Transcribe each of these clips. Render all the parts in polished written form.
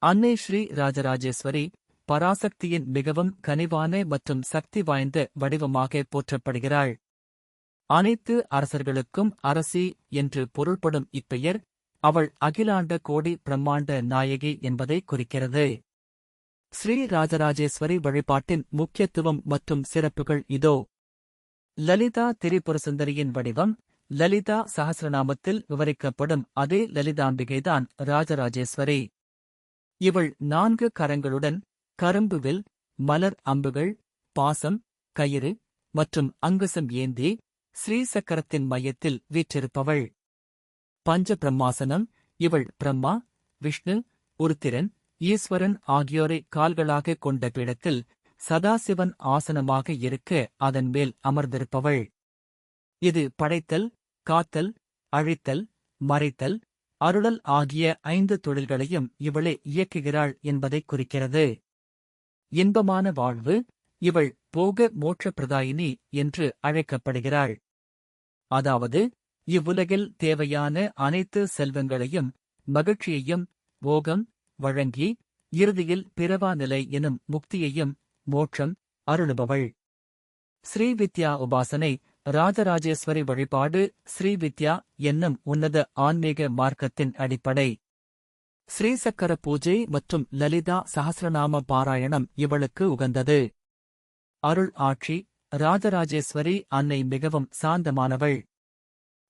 அன்னை ஸ்ரீ ராஜராஜேஸ்வரி பராசக்தியின் மிகவும் கனிவான மற்றும் சக்தி வாய்ந்த வடிவமாக போற்றப்படுகிறாள். அனைத்து அரசர்களுக்கும் அரசி என்று பொருள்படும் இப்பெயர் அவள் அகிலாண்ட கோடி பிரம்மாண்ட நாயகி என்பதை குறிக்கிறது. ஸ்ரீ ராஜராஜேஸ்வரி வழிபாட்டின் முக்கியத்துவம் மற்றும் சிறப்புகள் இதோ. லலிதா திரிபுரசுந்தரியின் வடிவம் லலிதா சஹஸ்ரநாமத்தில் விவரிக்கப்படும் அதே லலிதாம்பிகைதான் ராஜராஜேஸ்வரி. இவள் 4 கரங்களுடன் கரும்பு வில், மலர் அம்புகள், பாசம், கயிறு மற்றும் அங்குசம் ஏந்தி ஸ்ரீசக்கரத்தின் மையத்தில் வீற்றிருப்பவள். பஞ்ச பிரம்மாசனம். இவள் பிரம்மா, விஷ்ணு, உருத்திரன், ஈஸ்வரன் ஆகியோரை கால்களாக கொண்ட பீடத்தில் சதாசிவன் ஆசனமாக இருக்க அதன் மேல் அமர்ந்திருப்பவள். இது படைத்தல், காத்தல், அழித்தல், மறைத்தல், அருளல் ஆகிய 5 தொழில்களையும் இவளே இயக்குகிறாள் என்பதை குறிக்கிறது. இன்பமான வாழ்வு. இவள் போக மோட்ச பிரதாயினி என்று அழைக்கப்படுகிறாள். அதாவது இவ்வுலகில் தேவையான அனைத்து செல்வங்களையும் மகிழ்ச்சியையும் போகம் வழங்கி இறுதியில் பிறவா நிலை எனும் முக்தியையும் மோட்சம் அருளுபவள். ஸ்ரீவித்யா உபாசனை. ராஜராஜேஸ்வரி வழிபாடு ஸ்ரீவித்யா என்னும் உன்னத ஆன்மீக மார்க்கத்தின் அடிப்படை. ஸ்ரீசக்கர பூஜை மற்றும் லலிதா சஹஸ்ரநாம பாராயணம் இவளுக்கு உகந்தது. அருள் ஆட்சி. ராஜராஜேஸ்வரி அன்னை மிகவும் சாந்தமானவள்.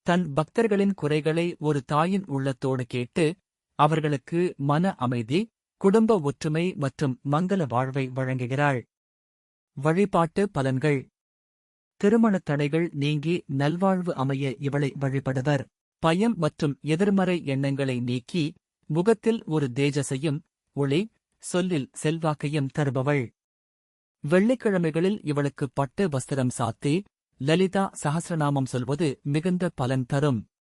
தன் பக்தர்களின் குறைகளை ஒரு தாயின் உள்ளத்தோடு கேட்டு அவர்களுக்கு மன அமைதி, குடும்ப ஒற்றுமை மற்றும் மங்கள வாழ்வை வழங்குகிறாள். வழிபாட்டு பலன்கள். திருமணத் தடைகள் நீங்கி நல்வாழ்வு அமைய இவளை வழிபடுவர். பயம் மற்றும் எதிர்மறை எண்ணங்களை நீக்கி முகத்தில் ஒரு தேஜஸையும் ஒளி, சொல்லில் செல்வாக்கையும் தருபவள். வெள்ளிக்கிழமைகளில் இவளுக்கு பட்டு வஸ்திரம் சாத்தி லலிதா சஹஸ்ரநாமம் சொல்வது மிகுந்த பலன் தரும்.